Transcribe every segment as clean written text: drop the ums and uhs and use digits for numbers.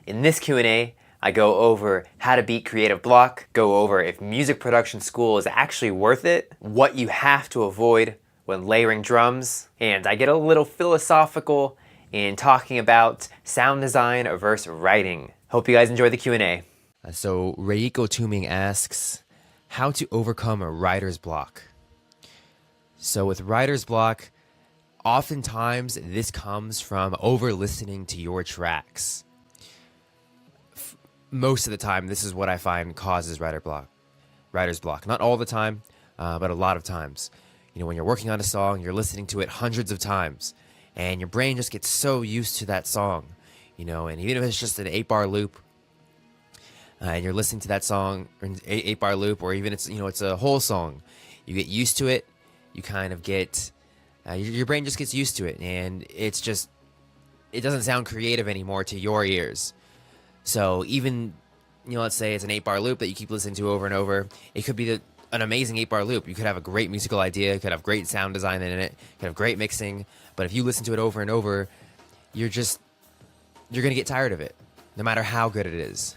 In this Q&A, I go over how to beat creative block, go over if music production school is actually worth it, what you have to avoid when layering drums, and I get a little philosophical in talking about sound design versus writing. Hope you guys enjoy the Q&A. So Reiko Tuming asks, how to overcome a writer's block? So with writer's block, oftentimes this comes from over-listening to your tracks. Most of the time, this is what I find causes writer's block. Not all the time, but a lot of times. You know, when you're working on a song, you're listening to it hundreds of times, and your brain just gets so used to that song. You know, and even if it's just an 8-bar loop, and you're listening to that song, or an 8-bar loop, or even it's a whole song, you get used to it. You kind of get your brain just gets used to it, and it doesn't sound creative anymore to your ears. So even, let's say it's an 8-bar loop that you keep listening to over and over. It could be an amazing 8-bar loop. You could have a great musical idea. You could have great sound design in it. You could have great mixing. But if you listen to it over and over, you're going to get tired of it, no matter how good it is.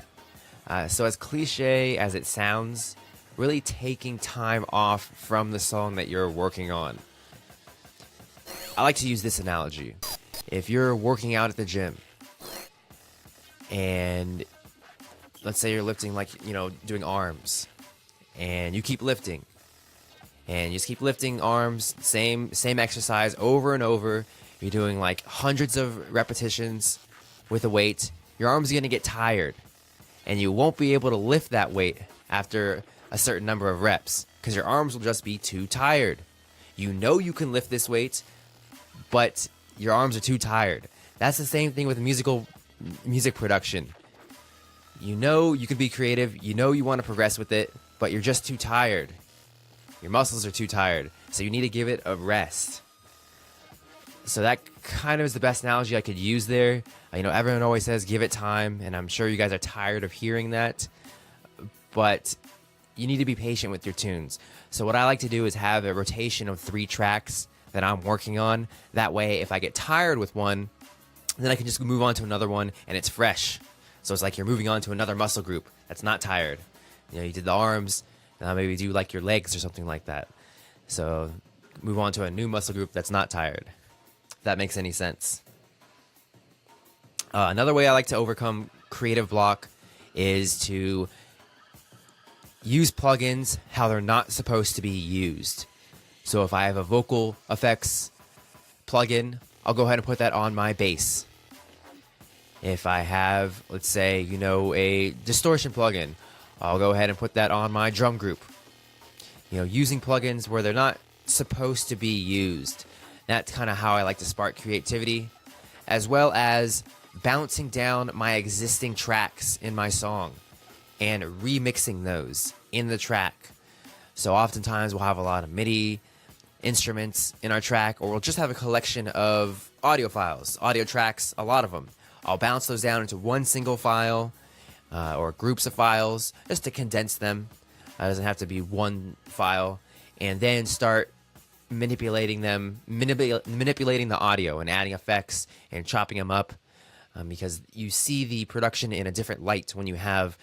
So as cliche as it sounds, really taking time off from the song that you're working on. I like to use this analogy. If you're working out at the gym, and let's say you're lifting, doing arms, and you keep lifting, and you just keep lifting arms, same exercise over and over. You're doing like hundreds of repetitions with a weight. Your arms are going to get tired, and you won't be able to lift that weight after a certain number of reps because your arms will just be too tired. You know you can lift this weight, but your arms are too tired. That's the same thing with music production. You know you could be creative, you know you want to progress with it, but you're just too tired. Your muscles are too tired, so you need to give it a rest. So that kind of is the best analogy I could use there. Everyone always says give it time, and I'm sure you guys are tired of hearing that, but you need to be patient with your tunes. So what I like to do is have a rotation of 3 tracks that I'm working on. That way, if I get tired with one, then I can just move on to another one, and it's fresh. So it's like you're moving on to another muscle group that's not tired. You did the arms, maybe do like your legs or something like that. So move on to a new muscle group that's not tired. If that makes any sense. Another way I like to overcome creative block is to use plugins how they're not supposed to be used. So if I have a vocal effects plugin, I'll go ahead and put that on my bass. If I have, let's say, a distortion plugin, I'll go ahead and put that on my drum group. Using plugins where they're not supposed to be used. That's kind of how I like to spark creativity, as well as bouncing down my existing tracks in my song and remixing those in the track. So oftentimes we'll have a lot of MIDI instruments in our track, or we'll just have a collection of audio files, audio tracks, a lot of them. I'll bounce those down into one single file or groups of files just to condense them. It doesn't have to be one file, and then start manipulating the audio and adding effects and chopping them up, because you see the production in a different light when you have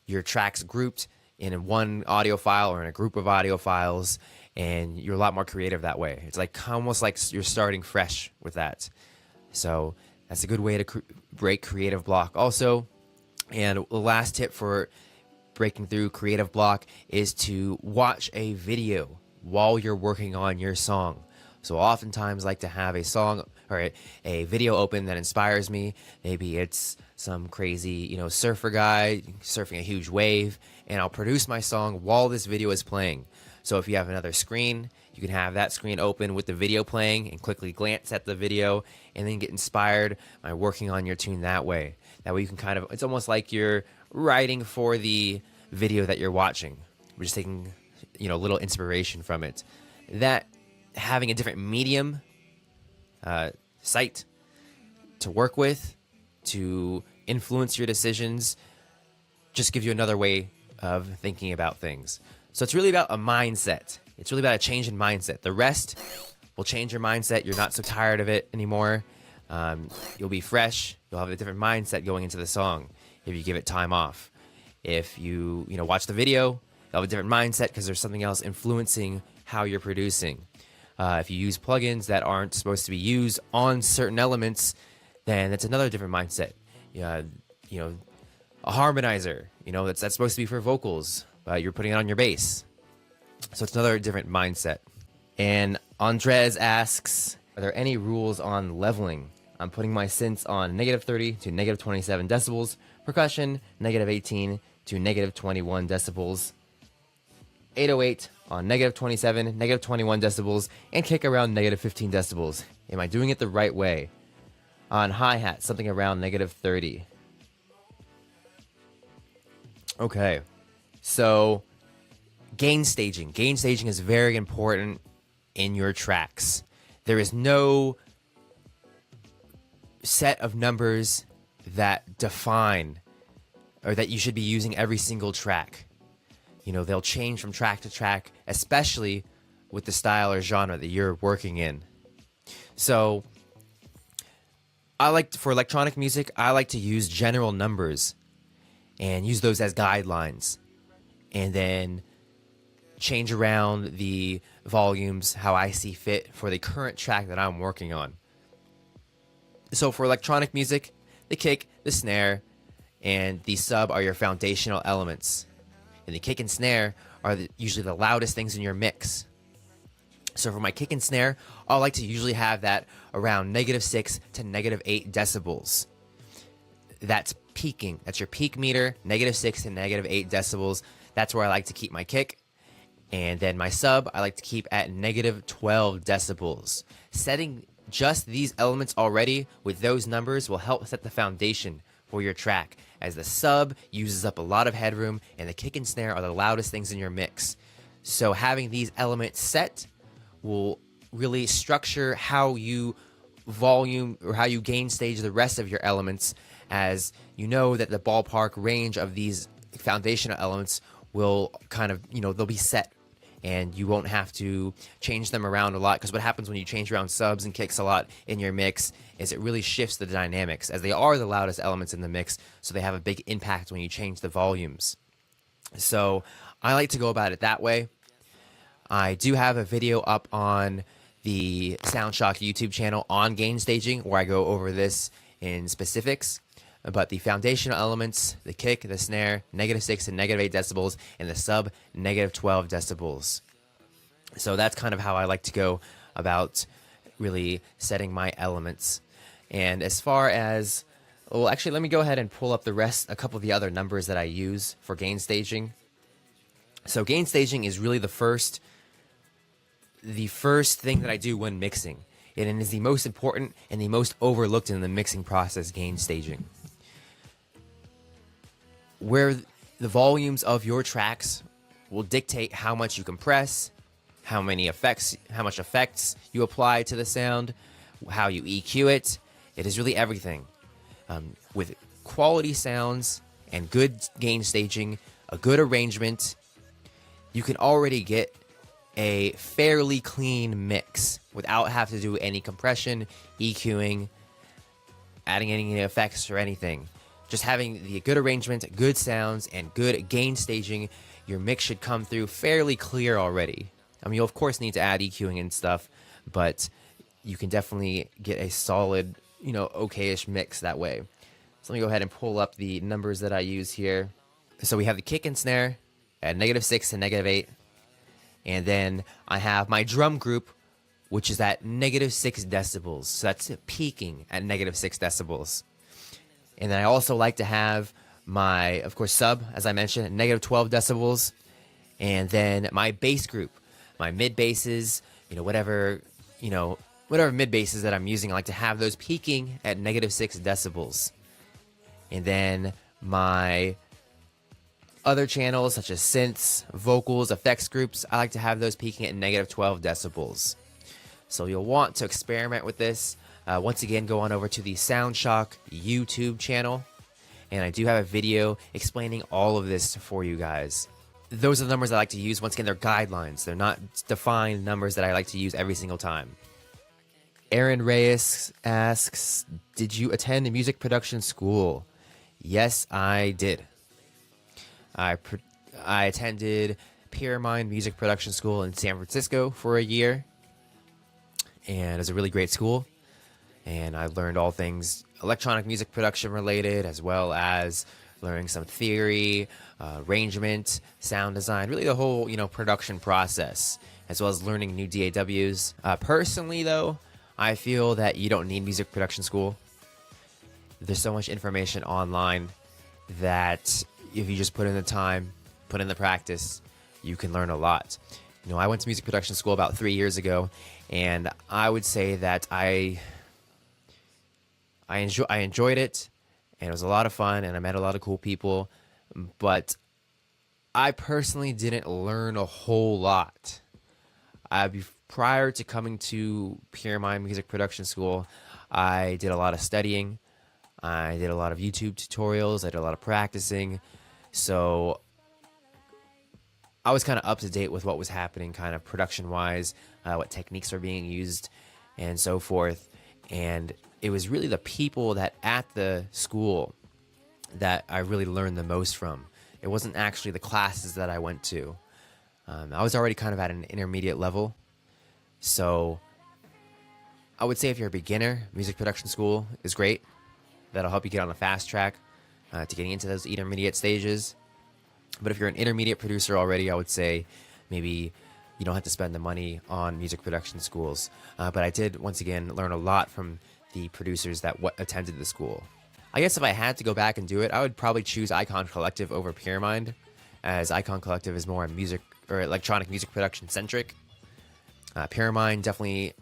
your tracks grouped in one audio file or in a group of audio files, and you're a lot more creative that way. It's almost like you're starting fresh with that. So that's a good way to break creative block also. And the last tip for breaking through creative block is to watch a video while you're working on your song. So oftentimes I like to have a song or a video open that inspires me. Maybe it's some crazy, surfer guy surfing a huge wave, and I'll produce my song while this video is playing. So if you have another screen, you can have that screen open with the video playing and quickly glance at the video and then get inspired by working on your tune that way. That way you can it's almost like you're writing for the video that you're watching. We're just taking, a little inspiration from it. That having a different medium, site to work with, to influence your decisions, just gives you another way of thinking about things. So it's really about a mindset. It's really about a change in mindset. The rest will change your mindset. You're not so tired of it anymore. You'll be fresh. You'll have a different mindset going into the song if you give it time off. If you watch the video, you'll have a different mindset because there's something else influencing how you're producing. If you use plugins that aren't supposed to be used on certain elements, then that's another different mindset. A harmonizer, that's supposed to be for vocals, but you're putting it on your bass. So it's another different mindset. And Andres asks, are there any rules on leveling? I'm putting my synths on -30 to -27 decibels, percussion -18 to -21 decibels, 808 on -27, -21 decibels, and kick around -15 decibels. Am I doing it the right way? On hi-hat, something around -30. Okay, so gain staging. Gain staging is very important in your tracks. There is no set of numbers that define or that you should be using every single track. They'll change from track to track, especially with the style or genre that you're working in. So for electronic music, I like to use general numbers and use those as guidelines, and then change around the volumes how I see fit for the current track that I'm working on. So for electronic music, the kick, the snare, and the sub are your foundational elements. And the kick and snare are usually the loudest things in your mix. So for my kick and snare, I like to usually have that around -6 to -8 decibels. That's peaking. That's your peak meter, -6 to -8 decibels. That's where I like to keep my kick. And then my sub, I like to keep at -12 decibels. Setting just these elements already with those numbers will help set the foundation for your track, as the sub uses up a lot of headroom and the kick and snare are the loudest things in your mix. So having these elements set will really structure how you volume or how you gain stage the rest of your elements, as that the ballpark range of these foundational elements will kind of, they'll be set and you won't have to change them around a lot. Because what happens when you change around subs and kicks a lot in your mix is it really shifts the dynamics, as they are the loudest elements in the mix, so they have a big impact when you change the volumes. So I like to go about it that way. I do have a video up on the SoundShock YouTube channel on gain staging where I go over this in specifics. But the foundational elements, the kick, the snare, -6 to -8 decibels, and the sub, -12 decibels. So that's kind of how I like to go about really setting my elements. And as far as, well, actually, let me go ahead and pull up a couple of the other numbers that I use for gain staging. So gain staging is really the first thing that I do when mixing. And it is the most important and the most overlooked in the mixing process, gain staging. Where the volumes of your tracks will dictate how much you compress, how much effects you apply to the sound, how you EQ it. It is really everything. With quality sounds and good gain staging, a good arrangement, you can already get a fairly clean mix without having to do any compression, EQing, adding any effects or anything. Just having the good arrangement, good sounds, and good gain staging, your mix should come through fairly clear already. I mean, you'll of course need to add EQing and stuff, but you can definitely get a solid, okay-ish mix that way. So let me go ahead and pull up the numbers that I use here. So we have the kick and snare at -6 to -8. And then I have my drum group, which is at -6 decibels. So that's peaking at -6 decibels. And then I also like to have my, of course, sub, as I mentioned, at -12 decibels. And then my bass group, my mid basses, whatever mid basses that I'm using, I like to have those peaking at -6 decibels. And then my other channels, such as synths, vocals, effects groups, I like to have those peaking at -12 decibels. So you'll want to experiment with this. Once again, go on over to the SoundShock YouTube channel, and I do have a video explaining all of this for you guys. Those are the numbers I like to use. Once again, they're guidelines. They're not defined numbers that I like to use every single time. Aaron Reyes asks, did you attend a music production school? Yes, I did. I attended Pyramid Music Production School in San Francisco for a year, and it was a really great school. And I learned all things electronic music production related, as well as learning some theory, arrangement, sound design, really the whole production process, as well as learning new DAWs. Personally, though, I feel that you don't need music production school. There's so much information online that if you just put in the time, put in the practice, you can learn a lot. I went to music production school about 3 years ago, and I would say that I enjoyed it, and it was a lot of fun, and I met a lot of cool people, but I personally didn't learn a whole lot. Prior to coming to Pyramid Music Production School, I did a lot of studying. I did a lot of YouTube tutorials. I did a lot of practicing. So I was kind of up to date with what was happening kind of production-wise, what techniques are being used, and so forth. And it was really the people that at the school that I really learned the most from. It wasn't actually the classes that I went to. I was already kind of at an intermediate level. So I would say if you're a beginner, music production school is great. That'll help you get on a fast track to getting into those intermediate stages. But if you're an intermediate producer already, I would say maybe you don't have to spend the money on music production schools. But I did, once again, learn a lot from the producers that attended the school. I guess if I had to go back and do it, I would probably choose Icon Collective over Pyramid, as Icon Collective is more music or electronic music production centric. Pyramid definitely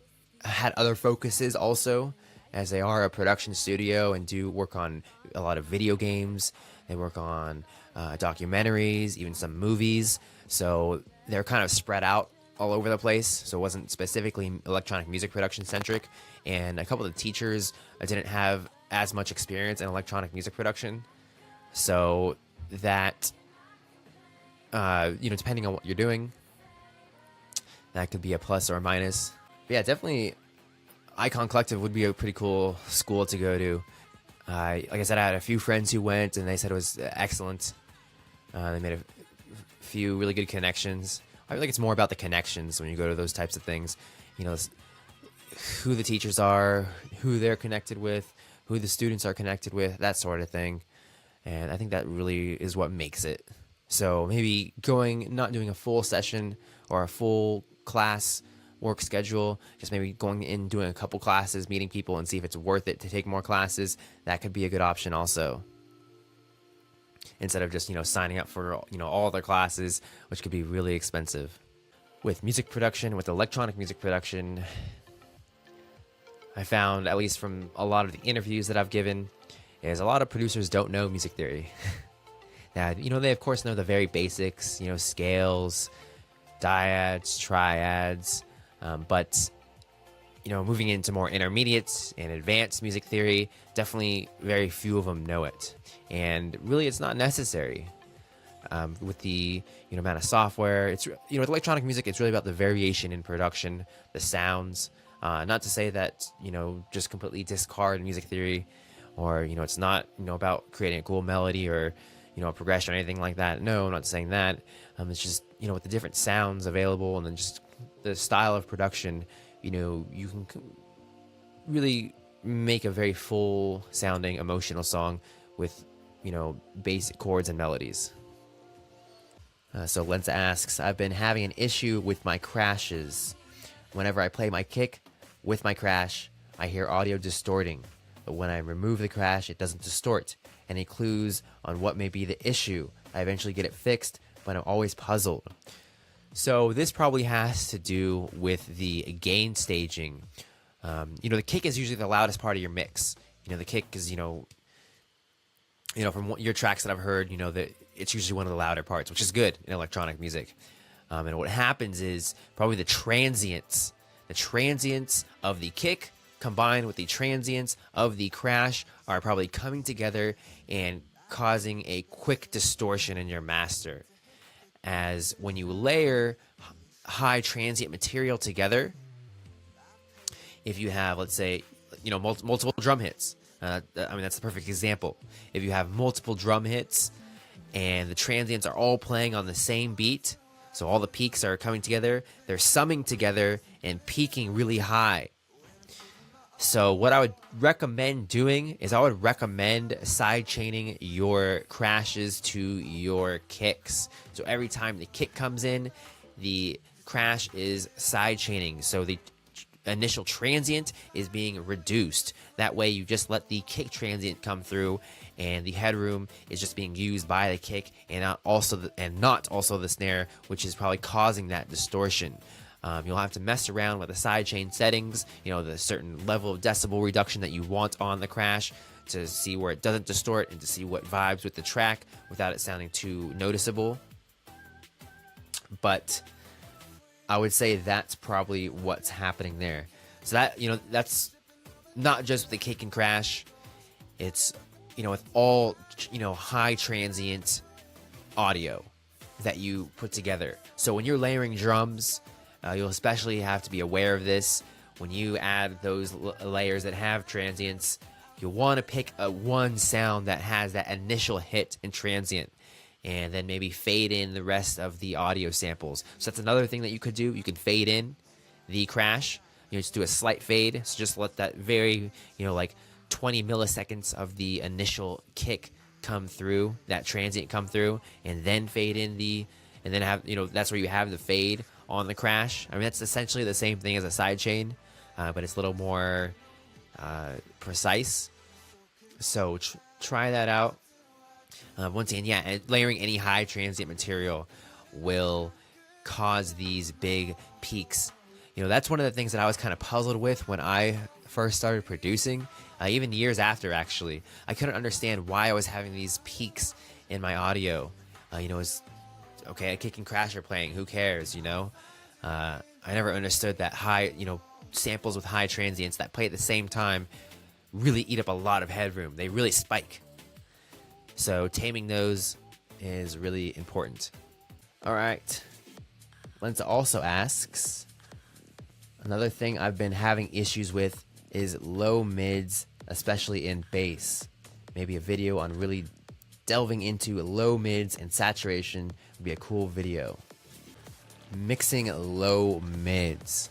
had other focuses also, as they are a production studio and do work on a lot of video games. They work on documentaries, even some movies. So they're kind of spread out all over the place. So it wasn't specifically electronic music production centric. And a couple of the teachers didn't have as much experience in electronic music production. So that, depending on what you're doing, that could be a plus or a minus. But yeah, definitely Icon Collective would be a pretty cool school to go to. Like I said, I had a few friends who went, and they said it was excellent. They made a few really good connections. I feel like it's more about the connections when you go to those types of things. Who the teachers are, who they're connected with, who the students are connected with, that sort of thing. And I think that really is what makes it. So maybe not doing a full session or a full class work schedule, just maybe going in, doing a couple classes, meeting people, and see if it's worth it to take more classes. That could be a good option also, instead of just signing up for all their classes, which could be really expensive. With music production, with electronic music production, I found, at least from a lot of the interviews that I've given, is a lot of producers don't know music theory. Now, they of course know the very basics, scales, dyads, triads, but moving into more intermediate and advanced music theory, definitely very few of them know it. And really, it's not necessary. With the amount of software, it's with electronic music, it's really about the variation in production, the sounds. Not to say that just completely discard music theory, or it's not about creating a cool melody or a progression or anything like that. No, I'm not saying that. It's just with the different sounds available, and then just the style of production, you can really make a very full sounding emotional song with basic chords and melodies. So Lenza asks, I've been having an issue with my crashes. Whenever I play my kick with my crash, I hear audio distorting, but when I remove the crash, it doesn't distort. Any clues on what may be the issue? I eventually get it fixed, but I'm always puzzled. So this probably has to do with the gain staging. The kick is usually the loudest part of your mix. The kick is, from your tracks that I've heard, that it's usually one of the louder parts, which is good in electronic music. And what happens is probably the transients of the kick combined with the transients of the crash are probably coming together and causing a quick distortion in your master. As when you layer high transient material together, if you have, let's say, multiple drum hits. I mean, that's the perfect example. If you have multiple drum hits and the transients are all playing on the same beat, so all the peaks are coming together, they're summing together and peaking really high. So what I would recommend doing is I would recommend sidechaining your crashes to your kicks. So every time the kick comes in, the crash is sidechaining. So the initial transient is being reduced. That way you just let the kick transient come through and the headroom is just being used by the kick and not also the snare, which is probably causing that distortion. You'll have to mess around with the sidechain settings, the certain level of decibel reduction that you want on the crash to see where it doesn't distort and to see what vibes with the track without it sounding too noticeable. But I would say that's probably what's happening there. So that, that's not just the kick and crash. It's, with all, high transient audio that you put together. So when you're layering drums, you'll especially have to be aware of this. When you add those layers that have transients, you'll want to pick one sound that has that initial hit and transient, and then maybe fade in the rest of the audio samples. So that's another thing that you could do. You can fade in the crash. Just do a slight fade. So just let that very, like 20 milliseconds of the initial kick come through, that transient come through, and then fade in and then have, that's where you have the fade on the crash. I mean, that's essentially the same thing as a sidechain, but it's a little more precise. So try that out. Once again, and layering any high transient material will cause these big peaks. That's one of the things that I was kind of puzzled with when I first started producing, even years after, actually. I couldn't understand why I was having these peaks in my audio. It's okay, a kick and crash are playing, who cares, I never understood that high, samples with high transients that play at the same time really eat up a lot of headroom. They really spike. So taming those is really important. All right. Lenza also asks, another thing I've been having issues with is low mids, especially in bass. Maybe a video on really delving into low mids and saturation would be a cool video. Mixing low mids.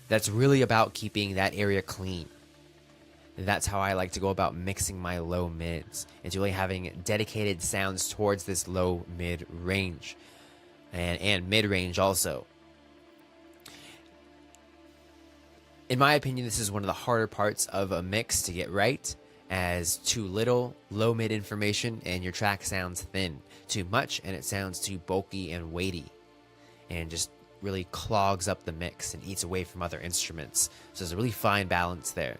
That's really about keeping that area clean. That's how I like to go about mixing my low mids. It's really having dedicated sounds towards this low mid range and mid range also. In my opinion, this is one of the harder parts of a mix to get right, as too little low mid information and your track sounds thin. Too much and it sounds too bulky and weighty and just really clogs up the mix and eats away from other instruments. So there's a really fine balance there.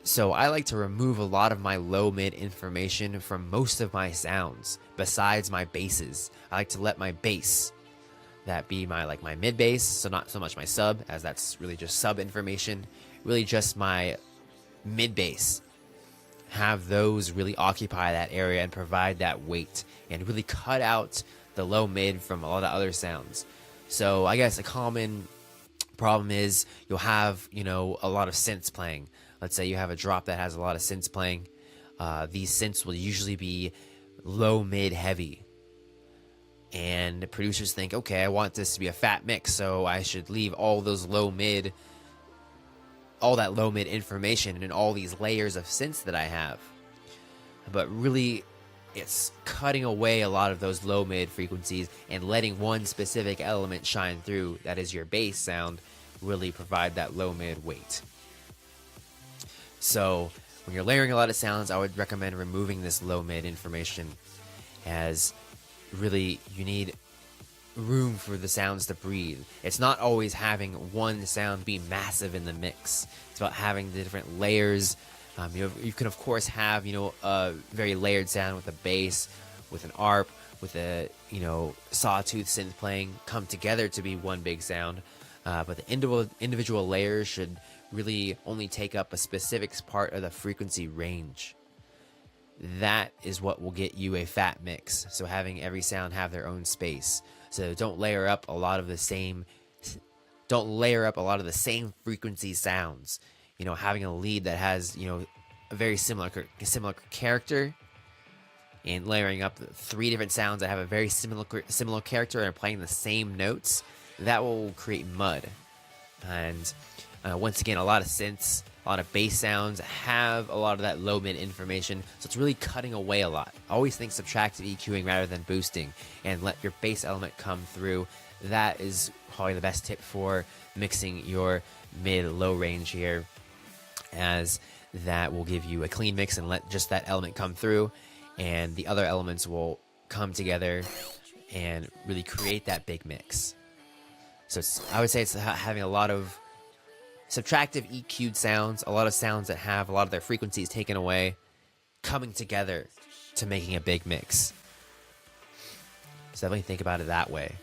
So I like to remove a lot of my low mid information from most of my sounds besides my basses. I like to let my bass, that be my mid bass, so not so much my sub, as that's really just sub information, really just my mid bass, have those really occupy that area and provide that weight and really cut out the low mid from a lot of other sounds. So I guess a common problem is you'll have, a lot of synths playing. Let's say you have a drop that has a lot of synths playing. These synths will usually be low mid heavy. And producers think, okay, I want this to be a fat mix, so I should leave all that low mid information in all these layers of synths that I have. But really, it's cutting away a lot of those low mid frequencies and letting one specific element shine through, that is your bass sound, really provide that low mid weight. So when you're layering a lot of sounds, I would recommend removing this low mid information, as really you need room for the sounds to breathe. It's not always having one sound be massive in the mix. It's about having the different layers. You can of course have a very layered sound with a bass, with an ARP, with a sawtooth synth playing come together to be one big sound. But the individual layers should really only take up a specific part of the frequency range. That is what will get you a fat mix. So having every sound have their own space. So don't layer up a lot of the same Don't layer up a lot of the same frequency sounds. Having a lead that has, a very similar character, and layering up 3 different sounds that have a very similar character and are playing the same notes, that will create mud. And once again, a lot of synths, a lot of bass sounds have a lot of that low mid information, so it's really cutting away a lot. Always think subtractive EQing rather than boosting, and let your bass element come through. That is probably the best tip for mixing your mid-low range here, as that will give you a clean mix and let just that element come through, and the other elements will come together and really create that big mix. So I would say it's having a lot of subtractive EQ'd sounds, a lot of sounds that have a lot of their frequencies taken away, coming together to making a big mix. So definitely think about it that way.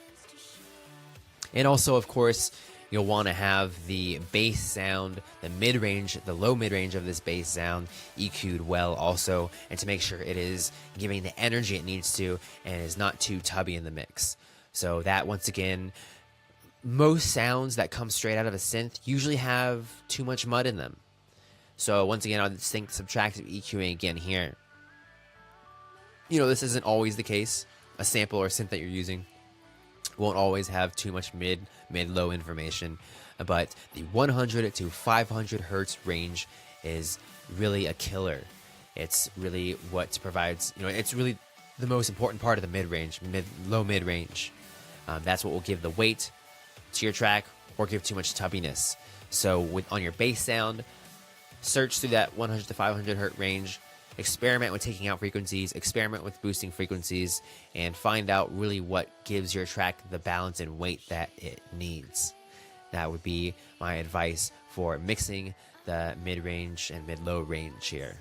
And also, of course, you'll want to have the bass sound, the mid-range, the low mid-range of this bass sound EQ'd well also, and to make sure it is giving the energy it needs to and is not too tubby in the mix. So that, once again, most sounds that come straight out of a synth usually have too much mud in them. So once again, I'll just think subtractive EQing again here. This isn't always the case. A sample or synth that you're using won't always have too much mid-low information, but the 100 to 500 hertz range is really a killer. It's really what provides, it's really the most important part of the mid-range, low mid-range. That's what will give the weight to your track or give too much tubbiness. So on your bass sound, search through that 100 to 500 hertz range, experiment with taking out frequencies, experiment with boosting frequencies, and find out really what gives your track the balance and weight that it needs. That would be my advice for mixing the mid-range and mid-low range here.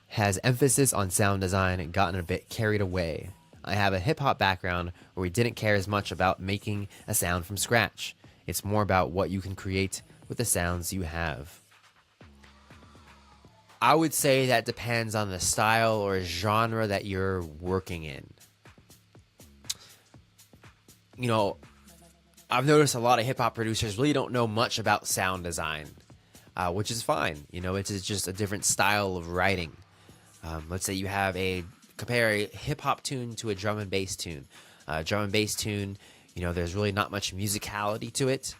Has emphasis on sound design gotten a bit carried away? I have a hip-hop background where we didn't care as much about making a sound from scratch. It's more about what you can create with the sounds you have. I would say that depends on the style or genre that you're working in. I've noticed a lot of hip-hop producers really don't know much about sound design, which is fine. It's just a different style of writing. Let's say you have compare a hip-hop tune to a drum and bass tune. Drum and bass tune, there's really not much musicality to it.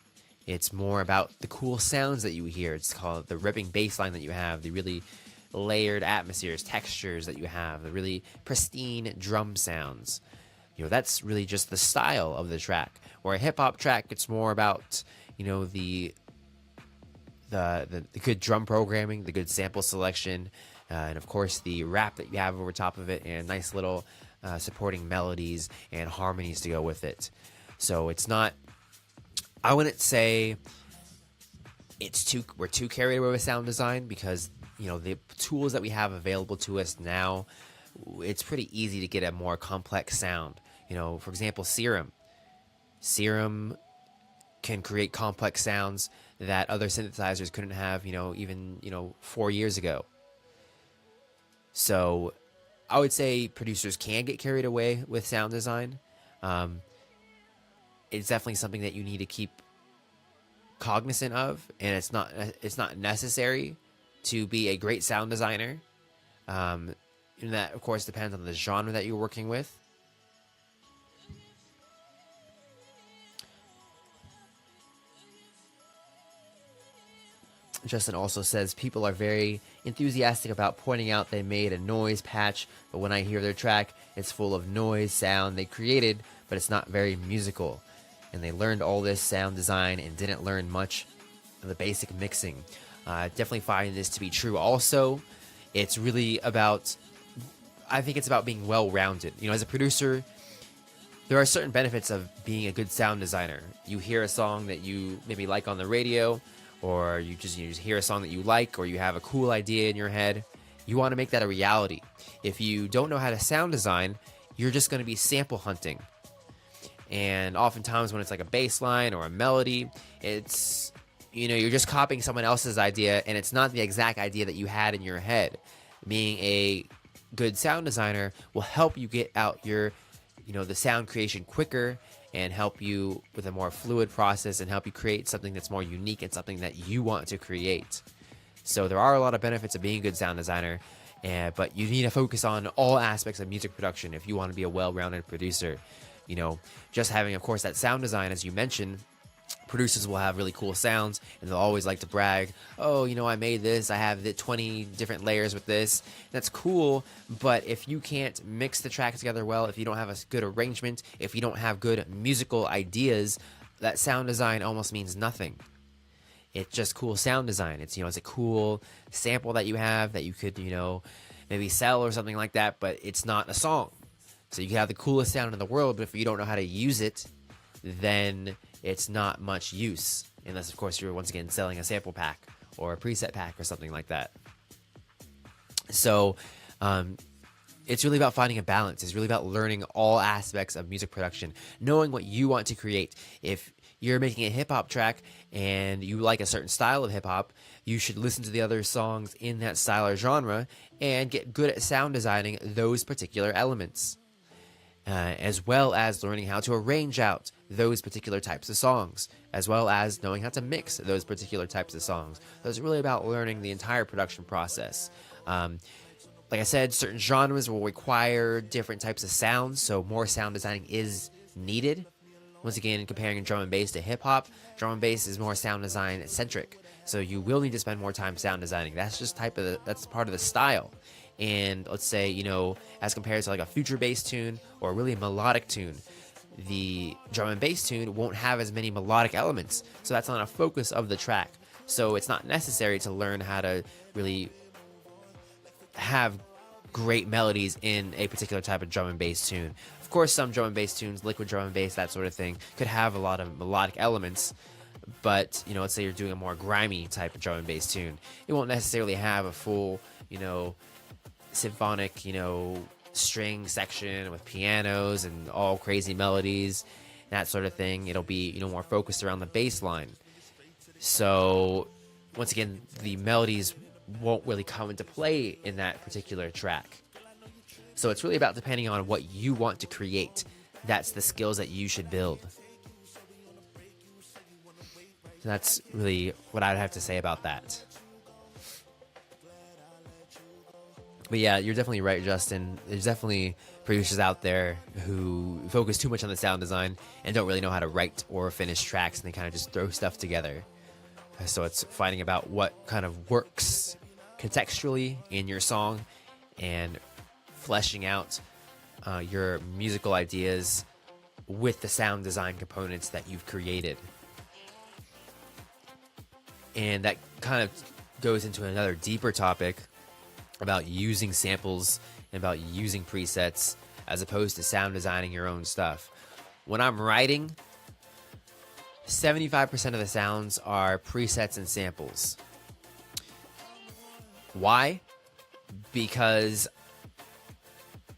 It's more about the cool sounds that you hear. It's called the ripping bass line that you have, the really layered atmospheres, textures that you have, the really pristine drum sounds. That's really just the style of the track. Where a hip-hop track, it's more about, the good drum programming, the good sample selection, and of course the rap that you have over top of it, and nice little supporting melodies and harmonies to go with it. So it's not, I wouldn't say we're too carried away with sound design, because the tools that we have available to us now, it's pretty easy to get a more complex sound. For example, Serum can create complex sounds that other synthesizers couldn't have, even 4 years ago. So I would say producers can get carried away with sound design. It's definitely something that you need to keep cognizant of, and it's not necessary to be a great sound designer. And that, of course, depends on the genre that you're working with. Justin also says people are very enthusiastic about pointing out they made a noise patch, but when I hear their track, it's full of noise sound they created, but it's not very musical. And they learned all this sound design and didn't learn much of the basic mixing. Definitely find this to be true. Also, it's really about, I think it's about being well-rounded. As a producer, there are certain benefits of being a good sound designer. You hear a song that you maybe like on the radio, or you just hear a song that you like, or you have a cool idea in your head. You want to make that a reality. If you don't know how to sound design, you're just going to be sample hunting. And oftentimes when it's like a bass line or a melody, it's, you're just copying someone else's idea, and it's not the exact idea that you had in your head. Being a good sound designer will help you get out your, the sound creation quicker and help you with a more fluid process and help you create something that's more unique and something that you want to create. So there are a lot of benefits of being a good sound designer, but you need to focus on all aspects of music production if you want to be a well-rounded producer. You know, just having, of course, that sound design, as you mentioned, producers will have really cool sounds and they'll always like to brag, oh, you know, I made this, I have the 20 different layers with this. That's cool, but if you can't mix the tracks together well, if you don't have a good arrangement, if you don't have good musical ideas, that sound design almost means nothing. It's just cool sound design. It's, you know, it's a cool sample that you have that you could, you know, maybe sell or something like that, but it's not a song. So you can have the coolest sound in the world, but if you don't know how to use it, then it's not much use. Unless, of course, you're once again selling a sample pack or a preset pack or something like that. So it's really about finding a balance. It's really about learning all aspects of music production, knowing what you want to create. If you're making a hip-hop track and you like a certain style of hip-hop, you should listen to the other songs in that style or genre and get good at sound designing those particular elements, as well as learning how to arrange out those particular types of songs, as well as knowing how to mix those particular types of songs. So it's really about learning the entire production process. Like I said, certain genres will require different types of sounds, so more sound designing is needed. Once again, comparing drum and bass to hip-hop, drum and bass is more sound design centric, so you will need to spend more time sound designing. That's just that's part of the style. And let's say, you know, as compared to like a future bass tune or really a melodic tune, the drum and bass tune won't have as many melodic elements, so that's not a focus of the track. So it's not necessary to learn how to really have great melodies in a particular type of drum and bass tune. Of course, some drum and bass tunes, liquid drum and bass, that sort of thing, could have a lot of melodic elements, but, you know, let's say you're doing a more grimy type of drum and bass tune, it won't necessarily have a full, you know, symphonic, you know, string section with pianos and all crazy melodies, that sort of thing. It'll be, you know, more focused around the bass line. So once again, the melodies won't really come into play in that particular track. So it's really about depending on what you want to create. That's the skills that you should build. So that's really what I'd have to say about that. But yeah, you're definitely right, Justin. There's definitely producers out there who focus too much on the sound design and don't really know how to write or finish tracks, and they kind of just throw stuff together. So it's finding about what kind of works contextually in your song and fleshing out your musical ideas with the sound design components that you've created. And that kind of goes into another deeper topic about using samples and about using presets as opposed to sound designing your own stuff. When I'm writing, 75% of the sounds are presets and samples. Why? Because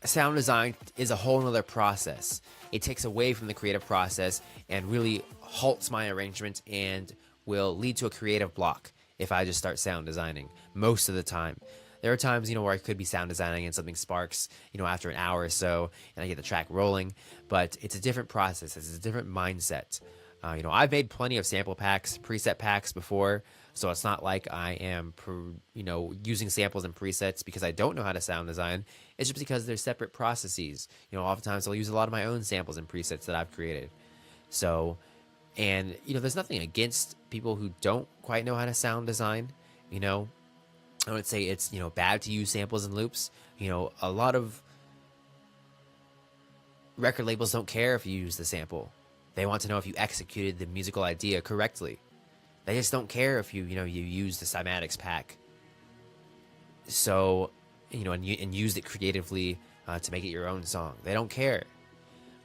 sound design is a whole nother process. It takes away from the creative process and really halts my arrangement and will lead to a creative block if I just start sound designing most of the time. There are times, you know, where I could be sound designing and something sparks, you know, after an hour or so and I get the track rolling, but it's a different process. It's a different mindset. You know, I've made plenty of sample packs, preset packs before, so it's not like I am, you know, using samples and presets because I don't know how to sound design. It's just because they're separate processes. You know, oftentimes I'll use a lot of my own samples and presets that I've created. So, and, you know, there's nothing against people who don't quite know how to sound design. You know, I would say it's, you know, bad to use samples and loops. You know, a lot of record labels don't care if you use the sample. They want to know if you executed the musical idea correctly. They just don't care if you use the cymatics pack. So, you know, and used it creatively to make it your own song. They don't care.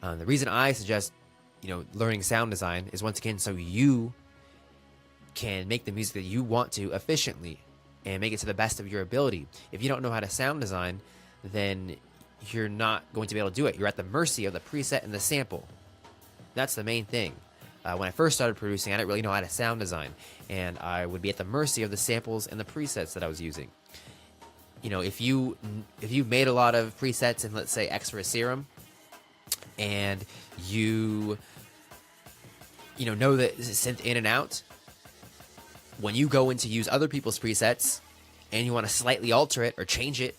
The reason I suggest, you know, learning sound design is once again so you can make the music that you want to efficiently and make it to the best of your ability. If you don't know how to sound design, then you're not going to be able to do it. You're at the mercy of the preset and the sample. That's the main thing. When I first started producing, I didn't really know how to sound design, and I would be at the mercy of the samples and the presets that I was using. You know, if you've made a lot of presets in, let's say, X for a Serum, and you know the synth in and out, when you go in to use other people's presets and you want to slightly alter it or change it,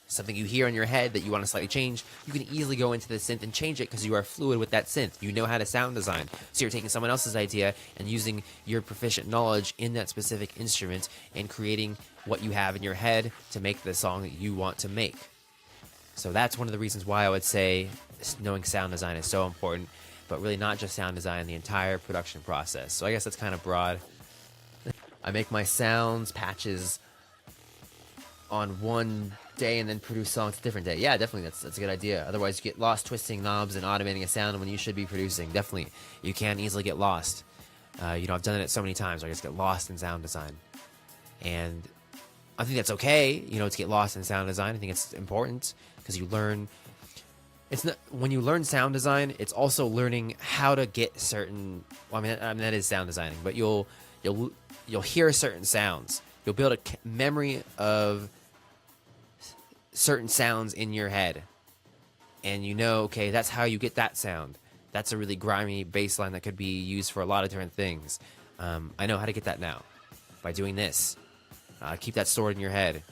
something you hear in your head that you want to slightly change, you can easily go into the synth and change it because you are fluid with that synth. You know how to sound design. So you're taking someone else's idea and using your proficient knowledge in that specific instrument and creating what you have in your head to make the song that you want to make. So that's one of the reasons why I would say knowing sound design is so important, but really not just sound design, the entire production process. So I guess that's kind of broad. I make my sounds patches on one day and then produce songs a different day. Yeah, definitely, that's a good idea. Otherwise, you get lost twisting knobs and automating a sound when you should be producing. Definitely, you can easily get lost. I've done it so many times. I just get lost in sound design, and I think that's okay. To get lost in sound design. I think it's important because you learn. It's not when you learn sound design. It's also learning how to get certain. Well, I mean that is sound designing, but you'll hear certain sounds. You'll build a memory of certain sounds in your head, and okay, that's how you get that sound. That's a really grimy bass line that could be used for a lot of different things. I know how to get that now by doing this. Keep that stored in your head.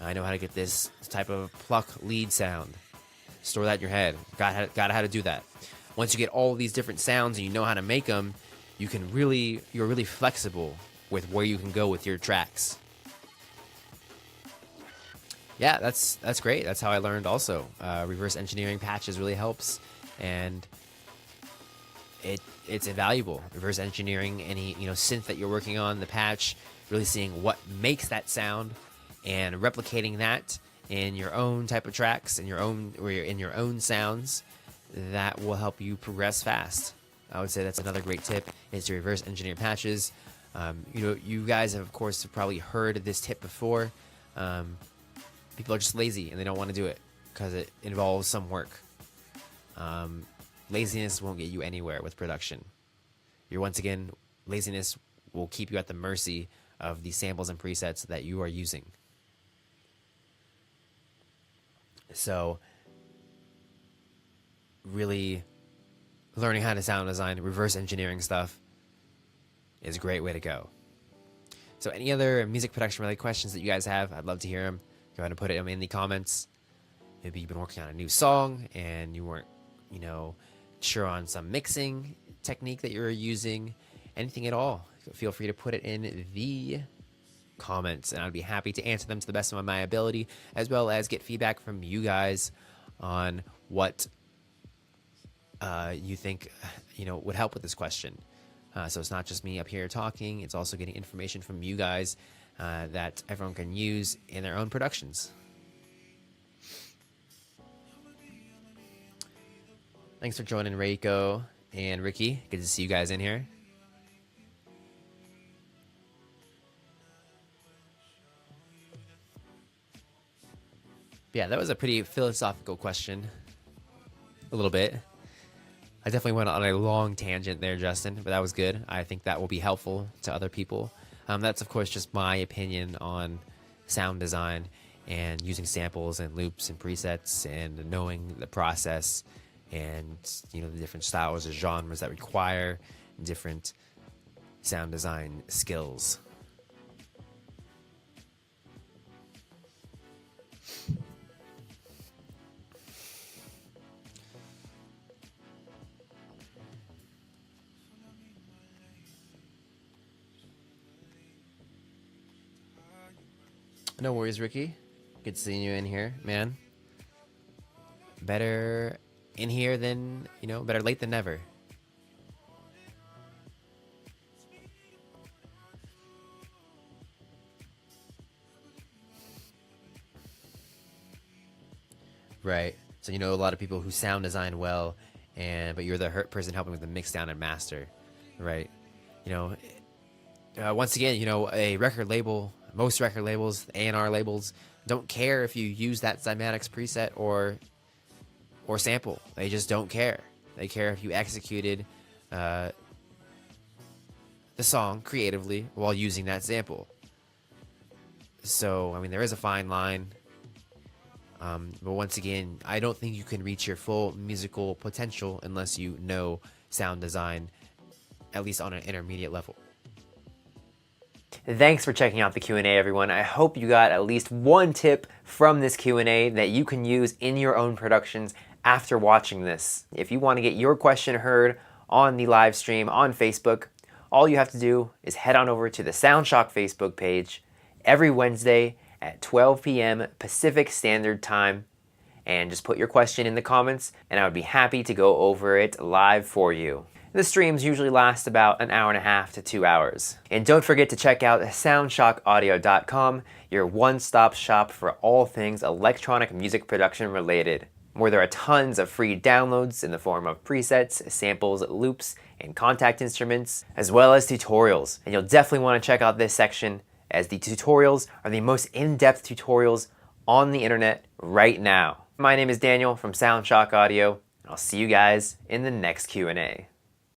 I know how to get this type of pluck lead sound. Store that in your head. Got how to do that. Once you get all these different sounds and you know how to make them, you're really flexible with where you can go with your tracks. Yeah, that's great. That's how I learned also. Reverse engineering patches really helps, and it's invaluable. Reverse engineering any synth that you're working on, the patch, really seeing what makes that sound and replicating that in your own type of tracks, in your own sounds, that will help you progress fast. I would say that's another great tip, is to reverse engineer patches. You guys have, of course, probably heard this tip before. People are just lazy and they don't want to do it because it involves some work. Laziness won't get you anywhere with production. Laziness will keep you at the mercy of the samples and presets that you are using. So, really learning how to sound design, reverse engineering stuff is a great way to go. So any other music production related questions that you guys have, I'd love to hear them. Go ahead and put them in the comments. Maybe you've been working on a new song and you weren't, sure on some mixing technique that you're using. Anything at all, feel free to put it in the comments, and I'd be happy to answer them to the best of my ability, as well as get feedback from you guys on what you think would help with this question. So it's not just me up here talking, it's also getting information from you guys that everyone can use in their own productions. Thanks for joining, Reiko and Ricky. Good to see you guys in here. Yeah, that was a pretty philosophical question. A little bit. I definitely went on a long tangent there, Justin, but that was good. I think that will be helpful to other people. That's, of course, just my opinion on sound design and using samples and loops and presets and knowing the process and, the different styles or genres that require different sound design skills. No worries, Ricky. Good seeing you in here, man. Better in here than, better late than never. Right. So a lot of people who sound design well, but you're the person helping with the mix down and master, right? Once again, a record label, most record labels, A&R labels, don't care if you use that Cymatics preset or sample. They just don't care. They care if you executed the song creatively while using that sample. So, there is a fine line. But once again, I don't think you can reach your full musical potential unless you know sound design at least on an intermediate level. Thanks for checking out the Q&A, everyone. I hope you got at least one tip from this Q&A that you can use in your own productions after watching this. If you want to get your question heard on the live stream on Facebook, all you have to do is head on over to the SoundShock Facebook page every Wednesday at 12 p.m. Pacific Standard Time, and just put your question in the comments, and I would be happy to go over it live for you. The streams usually last about an hour and a half to 2 hours. And don't forget to check out SoundShockAudio.com, your one-stop shop for all things electronic music production related, where there are tons of free downloads in the form of presets, samples, loops, and KONTAKT instruments, as well as tutorials. And you'll definitely want to check out this section, as the tutorials are the most in-depth tutorials on the internet right now. My name is Daniel from SoundShock Audio, and I'll see you guys in the next Q&A.